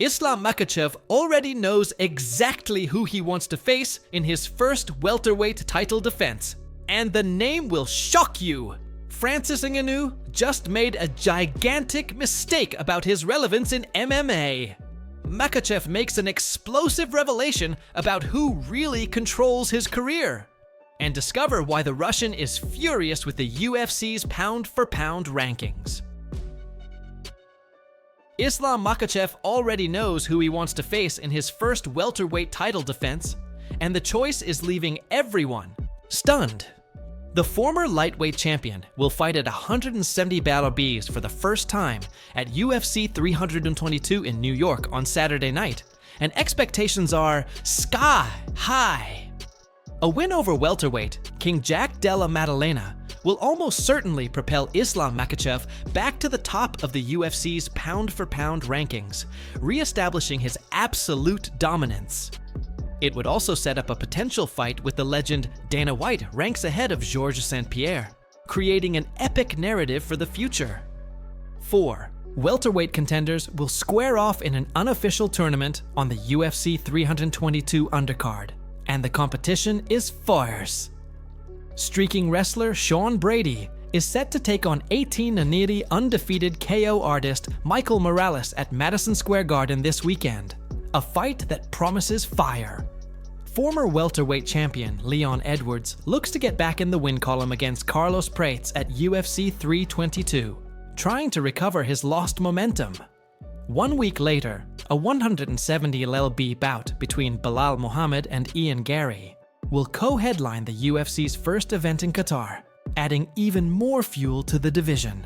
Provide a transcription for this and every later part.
Islam Makhachev already knows exactly who he wants to face in his first welterweight title defense. And the name will shock you. Francis Ngannou just made a gigantic mistake about his relevance in MMA. Makhachev makes an explosive revelation about who really controls his career. And discover why the Russian is furious with the UFC's pound-for-pound rankings. Islam Makhachev already knows who he wants to face in his first welterweight title defense, and the choice is leaving everyone stunned. The former lightweight champion will fight at 170 battle Bs for the first time at UFC 322 in New York on Saturday night, and expectations are sky high. A win over welterweight King Jack Della Maddalena will almost certainly propel Islam Makhachev back to the top of the UFC's pound-for-pound rankings, re-establishing his absolute dominance. It would also set up a potential fight with the legend Dana White ranks ahead of Georges St-Pierre, creating an epic narrative for the future. 4. Welterweight contenders will square off in an unofficial tournament on the UFC 322 undercard, and the competition is fierce. Streaking wrestler Sean Brady is set to take on 18 Naniri undefeated KO artist Michael Morales at Madison Square Garden this weekend, a fight that promises fire. Former welterweight champion Leon Edwards looks to get back in the win column against Carlos Prates at UFC 322, trying to recover his lost momentum. 1 week later, a 170 LLB bout between Bilal Muhammad and Ian Gary will co-headline the UFC's first event in Qatar, adding even more fuel to the division.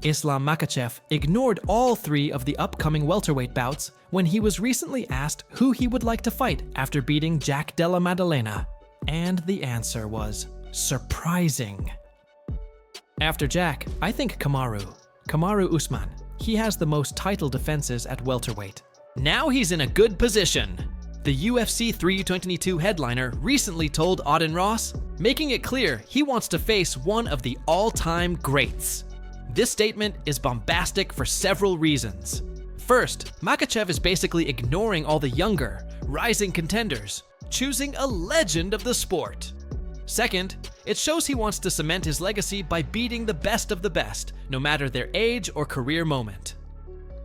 Islam Makhachev ignored all 3 of the upcoming welterweight bouts when he was recently asked who he would like to fight after beating Jack Della Maddalena, and the answer was surprising. After Jack, I think Kamaru Usman. He has the most title defenses at welterweight. Now he's in a good position. The UFC 322 headliner recently told Auden Ross, making it clear he wants to face one of the all-time greats. This statement is bombastic for several reasons. First, Makhachev is basically ignoring all the younger, rising contenders, choosing a legend of the sport. Second, it shows he wants to cement his legacy by beating the best of the best, no matter their age or career moment.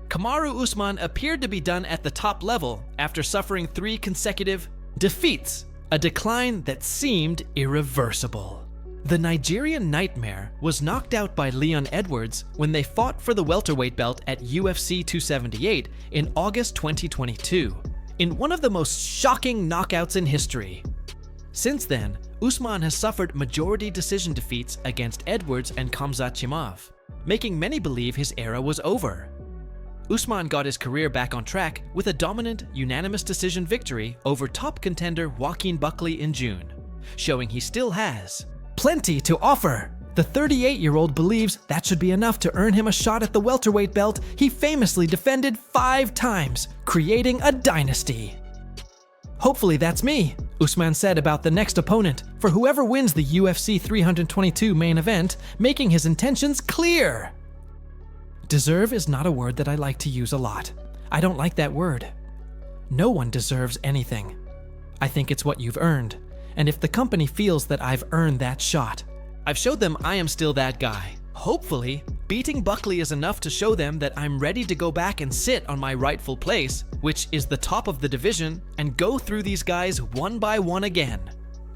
Kamaru Usman appeared to be done at the top level after suffering 3 consecutive defeats, a decline that seemed irreversible. The Nigerian Nightmare was knocked out by Leon Edwards when they fought for the welterweight belt at UFC 278 in August 2022, in one of the most shocking knockouts in history. Since then, Usman has suffered majority decision defeats against Edwards and Khamzat Chimaev, making many believe his era was over. Usman got his career back on track with a dominant, unanimous decision victory over top contender Joaquin Buckley in June, showing he still has plenty to offer. The 38-year-old believes that should be enough to earn him a shot at the welterweight belt he famously defended 5 times, creating a dynasty. "Hopefully that's me," Usman said about the next opponent for whoever wins the UFC 322 main event, making his intentions clear. Deserve is not a word that I like to use a lot. I don't like that word. No one deserves anything. I think it's what you've earned, and if the company feels that I've earned that shot, I've showed them I am still that guy. Hopefully, beating Buckley is enough to show them that I'm ready to go back and sit on my rightful place, which is the top of the division, and go through these guys one by one again,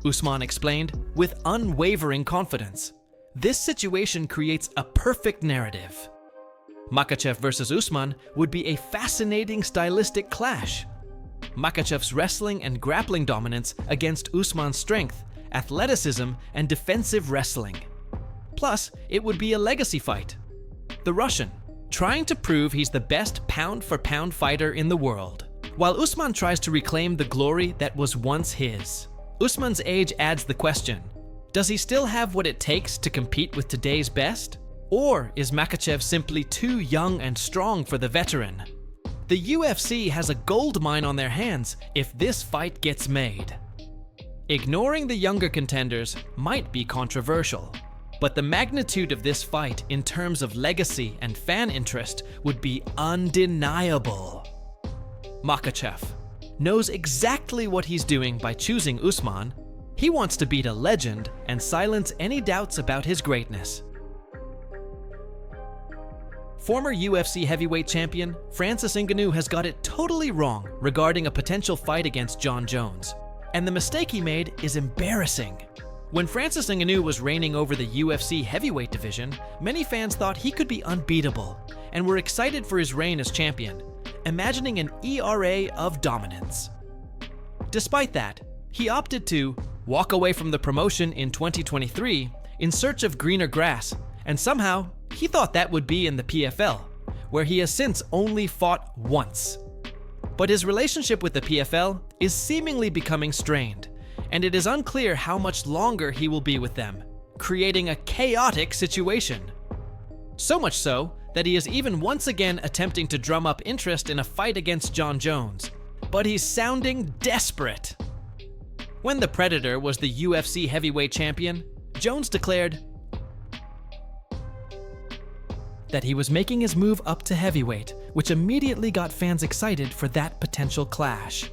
Usman explained with unwavering confidence. This situation creates a perfect narrative. Makhachev versus Usman would be a fascinating stylistic clash. Makhachev's wrestling and grappling dominance against Usman's strength, athleticism, and defensive wrestling. Plus, it would be a legacy fight. The Russian, trying to prove he's the best pound-for-pound fighter in the world, while Usman tries to reclaim the glory that was once his. Usman's age adds the question, does he still have what it takes to compete with today's best? Or is Makhachev simply too young and strong for the veteran? The UFC has a gold mine on their hands if this fight gets made. Ignoring the younger contenders might be controversial, but the magnitude of this fight in terms of legacy and fan interest would be undeniable. Makhachev, knows exactly what he's doing by choosing Usman. He wants to beat a legend and silence any doubts about his greatness. Former UFC heavyweight champion Francis Ngannou has got it totally wrong regarding a potential fight against Jon Jones, and the mistake he made is embarrassing. When Francis Ngannou was reigning over the UFC heavyweight division, many fans thought he could be unbeatable and were excited for his reign as champion, imagining an ERA of dominance. Despite that, he opted to walk away from the promotion in 2023 in search of greener grass, and somehow he thought that would be in the PFL, where he has since only fought once. But his relationship with the PFL is seemingly becoming strained, and it is unclear how much longer he will be with them, creating a chaotic situation. So much so that he is even once again attempting to drum up interest in a fight against Jon Jones, but he's sounding desperate. When the Predator was the UFC heavyweight champion, Jones declared that he was making his move up to heavyweight, which immediately got fans excited for that potential clash.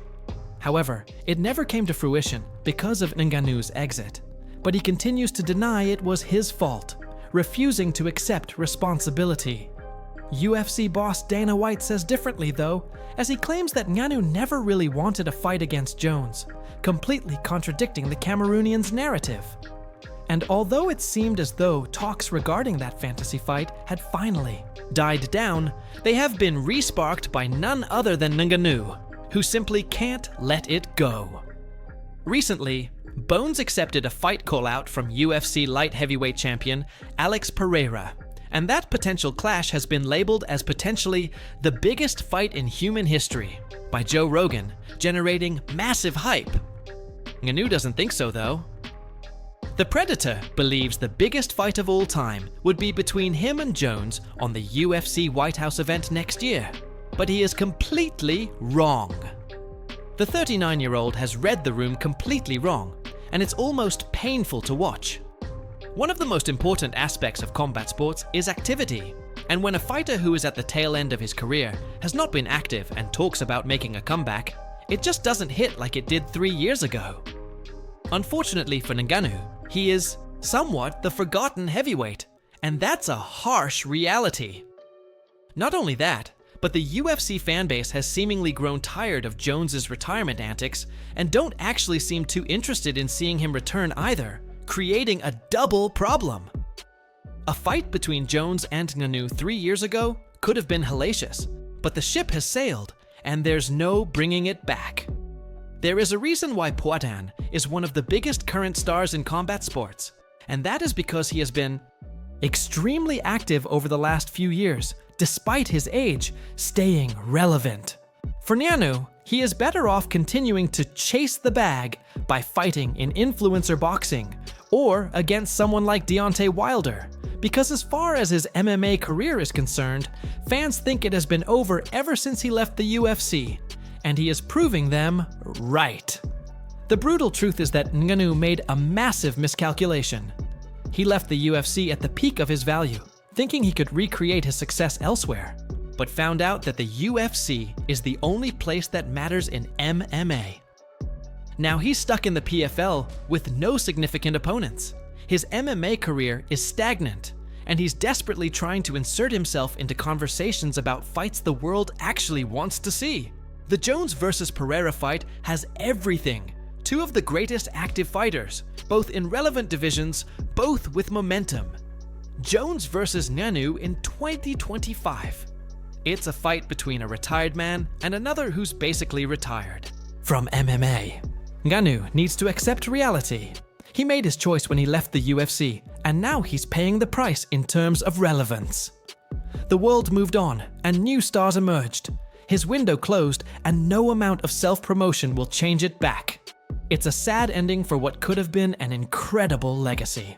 However, it never came to fruition because of Ngannou's exit, but he continues to deny it was his fault, refusing to accept responsibility. UFC boss Dana White says differently though, as he claims that Ngannou never really wanted a fight against Jones, completely contradicting the Cameroonian's narrative. And although it seemed as though talks regarding that fantasy fight had finally died down, they have been re-sparked by none other than Ngannou, who simply can't let it go. Recently, Bones accepted a fight call-out from UFC light heavyweight champion Alex Pereira, and that potential clash has been labeled as potentially the biggest fight in human history by Joe Rogan, generating massive hype. Ngannou doesn't think so though. The Predator believes the biggest fight of all time would be between him and Jones on the UFC White House event next year, but he is completely wrong. The 39-year-old has read the room completely wrong, and it's almost painful to watch. One of the most important aspects of combat sports is activity, and when a fighter who is at the tail end of his career has not been active and talks about making a comeback, it just doesn't hit like it did 3 years ago. Unfortunately for Ngannou, he is somewhat the forgotten heavyweight, and that's a harsh reality. Not only that, but the UFC fanbase has seemingly grown tired of Jones's retirement antics and don't actually seem too interested in seeing him return either, creating a double problem. A fight between Jones and Ngannou 3 years ago could have been hellacious, but the ship has sailed, and there's no bringing it back. There is a reason why Poatan is one of the biggest current stars in combat sports, and that is because he has been extremely active over the last few years, despite his age, staying relevant. For Ngannou, he is better off continuing to chase the bag by fighting in influencer boxing or against someone like Deontay Wilder, because as far as his MMA career is concerned, fans think it has been over ever since he left the UFC, and he is proving them right. The brutal truth is that Ngannou made a massive miscalculation. He left the UFC at the peak of his value, thinking he could recreate his success elsewhere, but found out that the UFC is the only place that matters in MMA. Now he's stuck in the PFL with no significant opponents. His MMA career is stagnant, and he's desperately trying to insert himself into conversations about fights the world actually wants to see. The Jones vs. Pereira fight has everything. Two of the greatest active fighters, both in relevant divisions, both with momentum. Jones vs. Ngannou in 2025. It's a fight between a retired man and another who's basically retired from MMA. Ngannou needs to accept reality. He made his choice when he left the UFC, and now he's paying the price in terms of relevance. The world moved on, and new stars emerged. His window closed, and no amount of self-promotion will change it back. It's a sad ending for what could have been an incredible legacy.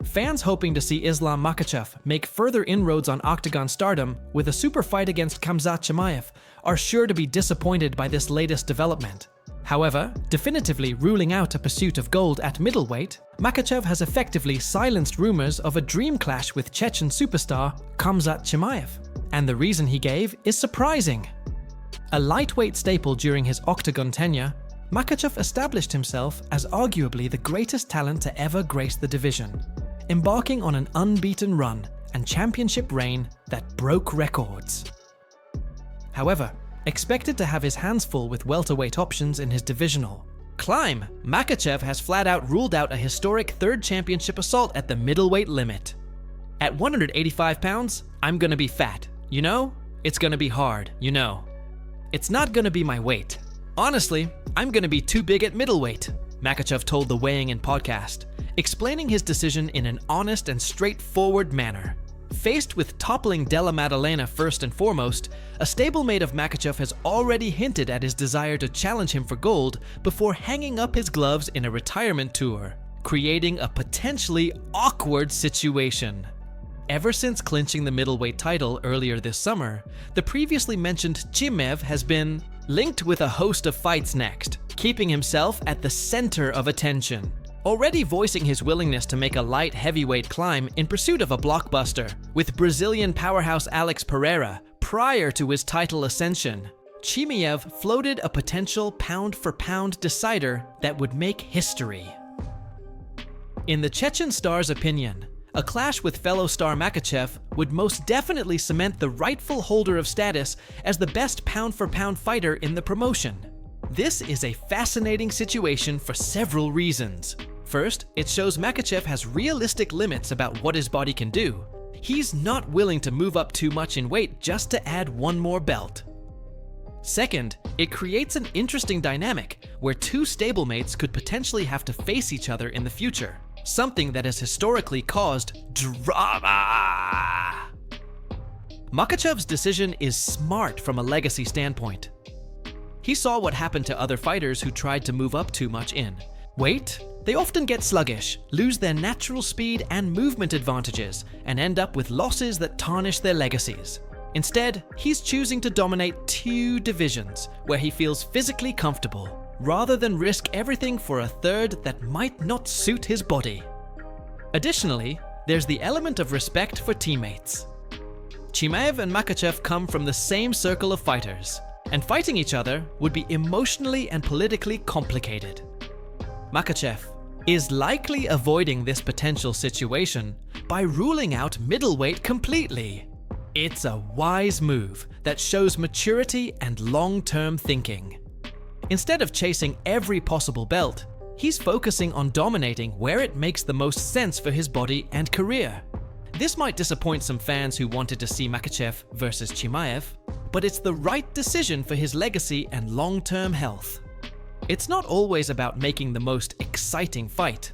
Fans hoping to see Islam Makhachev make further inroads on octagon stardom with a super fight against Khamzat Chimaev are sure to be disappointed by this latest development. However, definitively ruling out a pursuit of gold at middleweight, Makhachev has effectively silenced rumors of a dream clash with Chechen superstar Khamzat Chimaev. And the reason he gave is surprising. A lightweight staple during his octagon tenure, Makhachev established himself as arguably the greatest talent to ever grace the division, embarking on an unbeaten run and championship reign that broke records. However, expected to have his hands full with welterweight options in his divisional climb, Makhachev has flat out ruled out a historic third championship assault at the middleweight limit. At 185 pounds, I'm gonna be fat, you know? It's gonna be hard, you know? It's not gonna be my weight. Honestly, I'm gonna be too big at middleweight, Makhachev told the Weighing In podcast, explaining his decision in an honest and straightforward manner. Faced with toppling Della Maddalena first and foremost, a stablemate of Makhachev has already hinted at his desire to challenge him for gold before hanging up his gloves in a retirement tour, creating a potentially awkward situation. Ever since clinching the middleweight title earlier this summer, the previously mentioned Chimaev has been linked with a host of fights next, keeping himself at the center of attention. Already voicing his willingness to make a light heavyweight climb in pursuit of a blockbuster with Brazilian powerhouse Alex Pereira prior to his title ascension, Chimaev floated a potential pound-for-pound decider that would make history. In the Chechen star's opinion, a clash with fellow star Makhachev would most definitely cement the rightful holder of status as the best pound-for-pound fighter in the promotion. This is a fascinating situation for several reasons. First, it shows Makhachev has realistic limits about what his body can do. He's not willing to move up too much in weight just to add one more belt. Second, it creates an interesting dynamic where two stablemates could potentially have to face each other in the future, something that has historically caused drama. Makhachev's decision is smart from a legacy standpoint. He saw what happened to other fighters who tried to move up too much in weight. They often get sluggish, lose their natural speed and movement advantages, and end up with losses that tarnish their legacies. Instead, he's choosing to dominate two divisions where he feels physically comfortable, rather than risk everything for a third that might not suit his body. Additionally, there's the element of respect for teammates. Chimaev and Makhachev come from the same circle of fighters, and fighting each other would be emotionally and politically complicated. Makhachev is likely avoiding this potential situation by ruling out middleweight completely. It's a wise move that shows maturity and long-term thinking. Instead of chasing every possible belt, he's focusing on dominating where it makes the most sense for his body and career. This might disappoint some fans who wanted to see Makhachev versus Chimaev, but it's the right decision for his legacy and long-term health. It's not always about making the most exciting fight.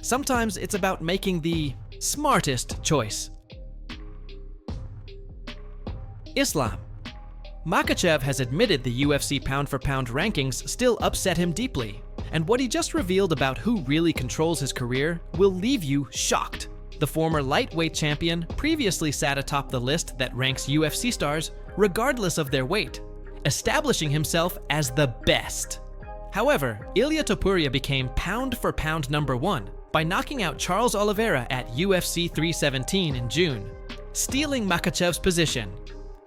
Sometimes it's about making the smartest choice. Islam. Makhachev has admitted the UFC pound-for-pound rankings still upset him deeply, and what he just revealed about who really controls his career will leave you shocked. The former lightweight champion previously sat atop the list that ranks UFC stars regardless of their weight, establishing himself as the best. However, Ilia Topuria became pound-for-pound number one by knocking out Charles Oliveira at UFC 317 in June, stealing Makhachev's position.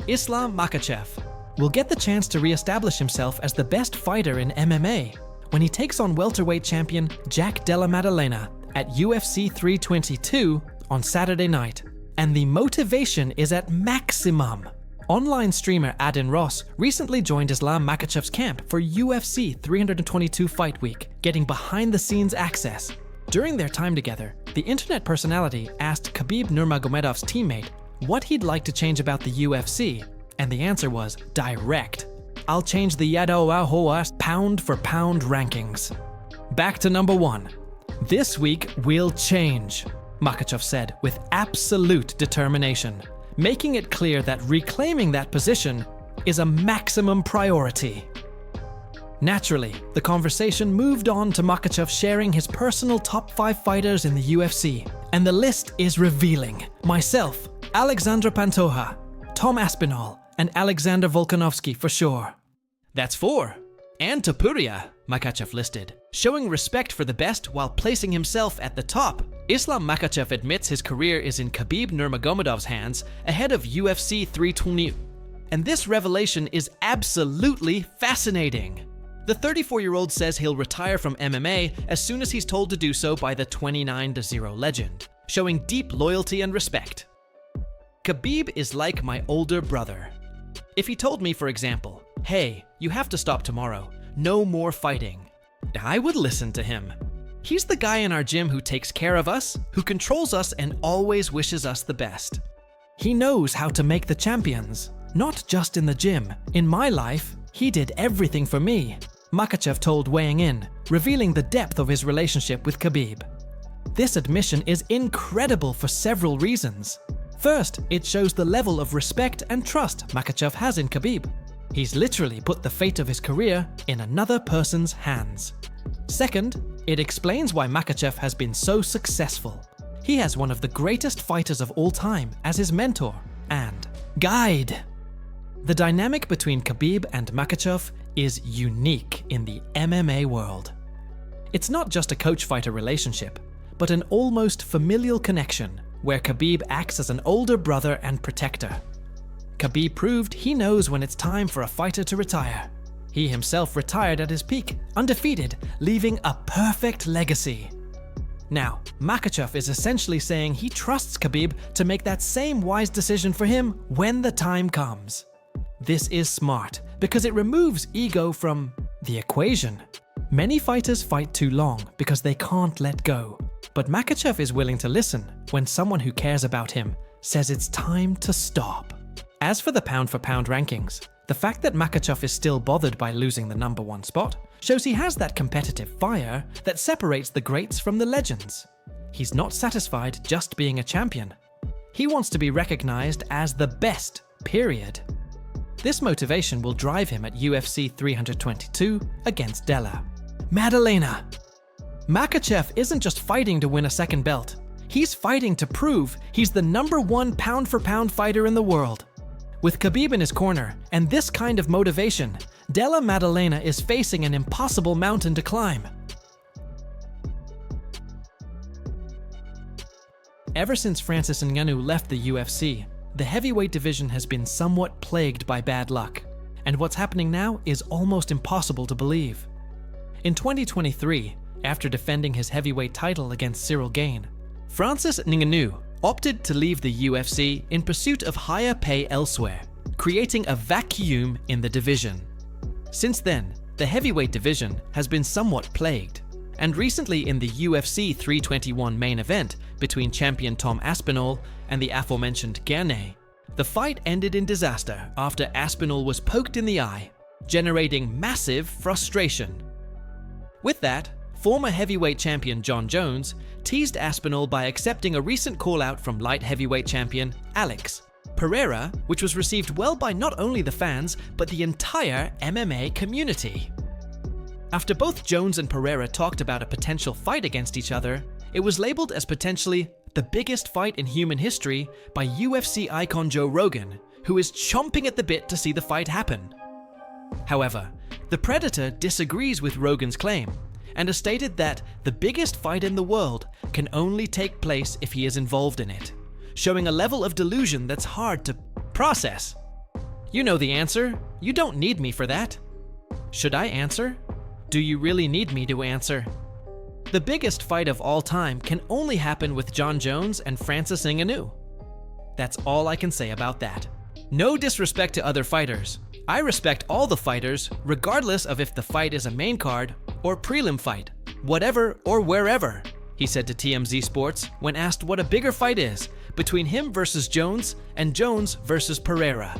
Islam Makhachev will get the chance to re-establish himself as the best fighter in MMA when he takes on welterweight champion Jack Della Maddalena at UFC 322 on Saturday night, and the motivation is at maximum. Online streamer Adin Ross recently joined Islam Makhachev's camp for UFC 322 Fight Week, getting behind-the-scenes access. During their time together, the internet personality asked Khabib Nurmagomedov's teammate what he'd like to change about the UFC, and the answer was direct. I'll change the Yadawahoa's pound-for-pound rankings. Back to number one. This week we'll change, Makhachev said with absolute determination, making it clear that reclaiming that position is a maximum priority. Naturally, the conversation moved on to Makhachev sharing his personal top 5 fighters in the UFC, and the list is revealing. Myself, Alexandra Pantoja, Tom Aspinall, and Alexander Volkanovski for sure. That's 4. And Topuria, Makhachev listed, showing respect for the best while placing himself at the top. Islam Makhachev admits his career is in Khabib Nurmagomedov's hands ahead of UFC 320. And this revelation is absolutely fascinating. The 34-year-old says he'll retire from MMA as soon as he's told to do so by the 29-0 legend, showing deep loyalty and respect. Khabib is like my older brother. If he told me, for example, hey, you have to stop tomorrow, no more fighting, I would listen to him. He's the guy in our gym who takes care of us, who controls us, and always wishes us the best. He knows how to make the champions, not just in the gym. In my life, he did everything for me, Makhachev told Weighing In, revealing the depth of his relationship with Khabib. This admission is incredible for several reasons. First, it shows the level of respect and trust Makhachev has in Khabib. He's literally put the fate of his career in another person's hands. Second, it explains why Makhachev has been so successful. He has one of the greatest fighters of all time as his mentor and guide. The dynamic between Khabib and Makhachev is unique in the MMA world. It's not just a coach-fighter relationship, but an almost familial connection where Khabib acts as an older brother and protector. Khabib proved he knows when it's time for a fighter to retire. He himself retired at his peak, undefeated, leaving a perfect legacy. Now, Makhachev is essentially saying he trusts Khabib to make that same wise decision for him when the time comes. This is smart because it removes ego from the equation. Many fighters fight too long because they can't let go, but Makhachev is willing to listen when someone who cares about him says it's time to stop. As for the pound-for-pound rankings, the fact that Makhachev is still bothered by losing the #1 spot shows he has that competitive fire that separates the greats from the legends. He's not satisfied just being a champion. He wants to be recognized as the best, period. This motivation will drive him at UFC 322 against Della Maddalena. Makhachev isn't just fighting to win a second belt. He's fighting to prove he's the #1 pound-for-pound fighter in the world. With Khabib in his corner and this kind of motivation, Della Maddalena is facing an impossible mountain to climb. Ever since Francis Ngannou left the UFC, the heavyweight division has been somewhat plagued by bad luck, and what's happening now is almost impossible to believe. In 2023, after defending his heavyweight title against Cyril Gane, Francis Ngannou opted to leave the UFC in pursuit of higher pay elsewhere, creating a vacuum in the division. Since then, the heavyweight division has been somewhat plagued, and recently in the UFC 321 main event between champion Tom Aspinall and the aforementioned Gerne, the fight ended in disaster after Aspinall was poked in the eye, generating massive frustration. With that, former heavyweight champion Jon Jones teased Aspinall by accepting a recent call-out from light heavyweight champion Alex Pereira, which was received well by not only the fans, but the entire MMA community. After both Jones and Pereira talked about a potential fight against each other, it was labeled as potentially the biggest fight in human history by UFC icon Joe Rogan, who is chomping at the bit to see the fight happen. However, the Predator disagrees with Rogan's claim, and has stated that the biggest fight in the world can only take place if he is involved in it, showing a level of delusion that's hard to process. You know the answer. You don't need me for that. Should I answer? Do you really need me to answer? The biggest fight of all time can only happen with Jon Jones and Francis Ngannou. That's all I can say about that. No disrespect to other fighters. I respect all the fighters, regardless of if the fight is a main card or prelim fight, whatever or wherever, he said to TMZ Sports when asked what a bigger fight is between him versus Jones and Jones versus Pereira.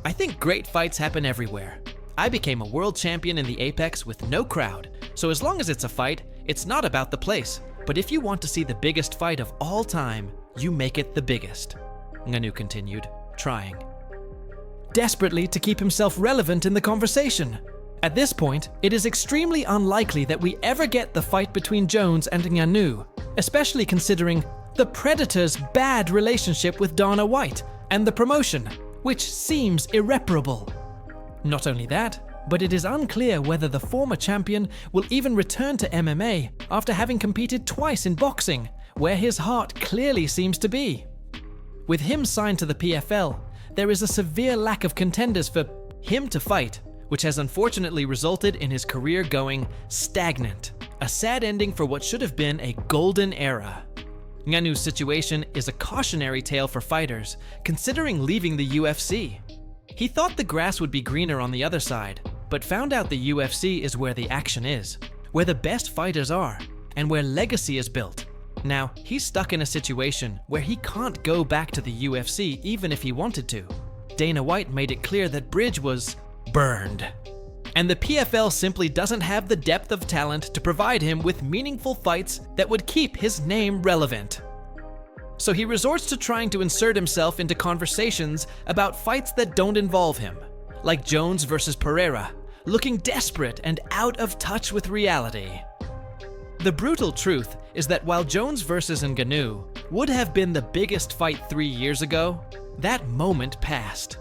I think great fights happen everywhere. I became a world champion in the Apex with no crowd, so as long as it's a fight, it's not about the place. But if you want to see the biggest fight of all time, you make it the biggest, Ngannou continued, trying desperately to keep himself relevant in the conversation. At this point, it is extremely unlikely that we ever get the fight between Jones and Ngannou, especially considering the Predator's bad relationship with Dana White and the promotion, which seems irreparable. Not only that, but it is unclear whether the former champion will even return to MMA after having competed twice in boxing, where his heart clearly seems to be. With him signed to the PFL, there is a severe lack of contenders for him to fight, which has unfortunately resulted in his career going stagnant. A sad ending for what should have been a golden era. Ngannou's situation is a cautionary tale for fighters, considering leaving the UFC. He thought the grass would be greener on the other side, but found out the UFC is where the action is, where the best fighters are, and where legacy is built. Now, he's stuck in a situation where he can't go back to the UFC even if he wanted to. Dana White made it clear that bridge was burned. And the PFL simply doesn't have the depth of talent to provide him with meaningful fights that would keep his name relevant. So he resorts to trying to insert himself into conversations about fights that don't involve him, like Jones versus Pereira, looking desperate and out of touch with reality. The brutal truth is that while Jones versus Ngannou would have been the biggest fight 3 years ago, that moment passed.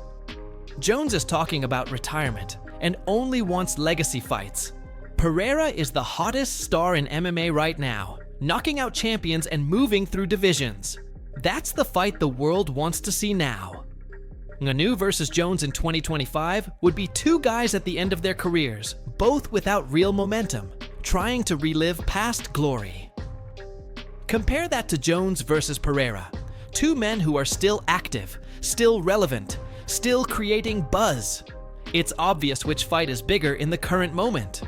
Jones is talking about retirement and only wants legacy fights. Pereira is the hottest star in MMA right now, knocking out champions and moving through divisions. That's the fight the world wants to see now. Ngannou versus Jones in 2025 would be two guys at the end of their careers, both without real momentum, trying to relive past glory. Compare that to Jones versus Pereira, two men who are still active, still relevant, still creating buzz. It's obvious which fight is bigger in the current moment.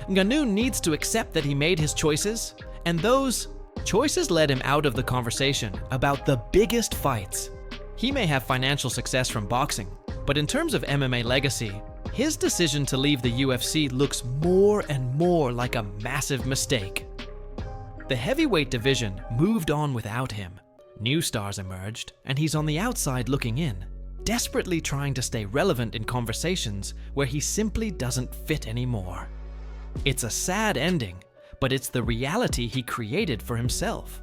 Ngannou needs to accept that he made his choices, and those choices led him out of the conversation about the biggest fights. He may have financial success from boxing, but in terms of MMA legacy, his decision to leave the UFC looks more and more like a massive mistake. The heavyweight division moved on without him. New stars emerged, and he's on the outside looking in, desperately trying to stay relevant in conversations where he simply doesn't fit anymore. It's a sad ending, but it's the reality he created for himself.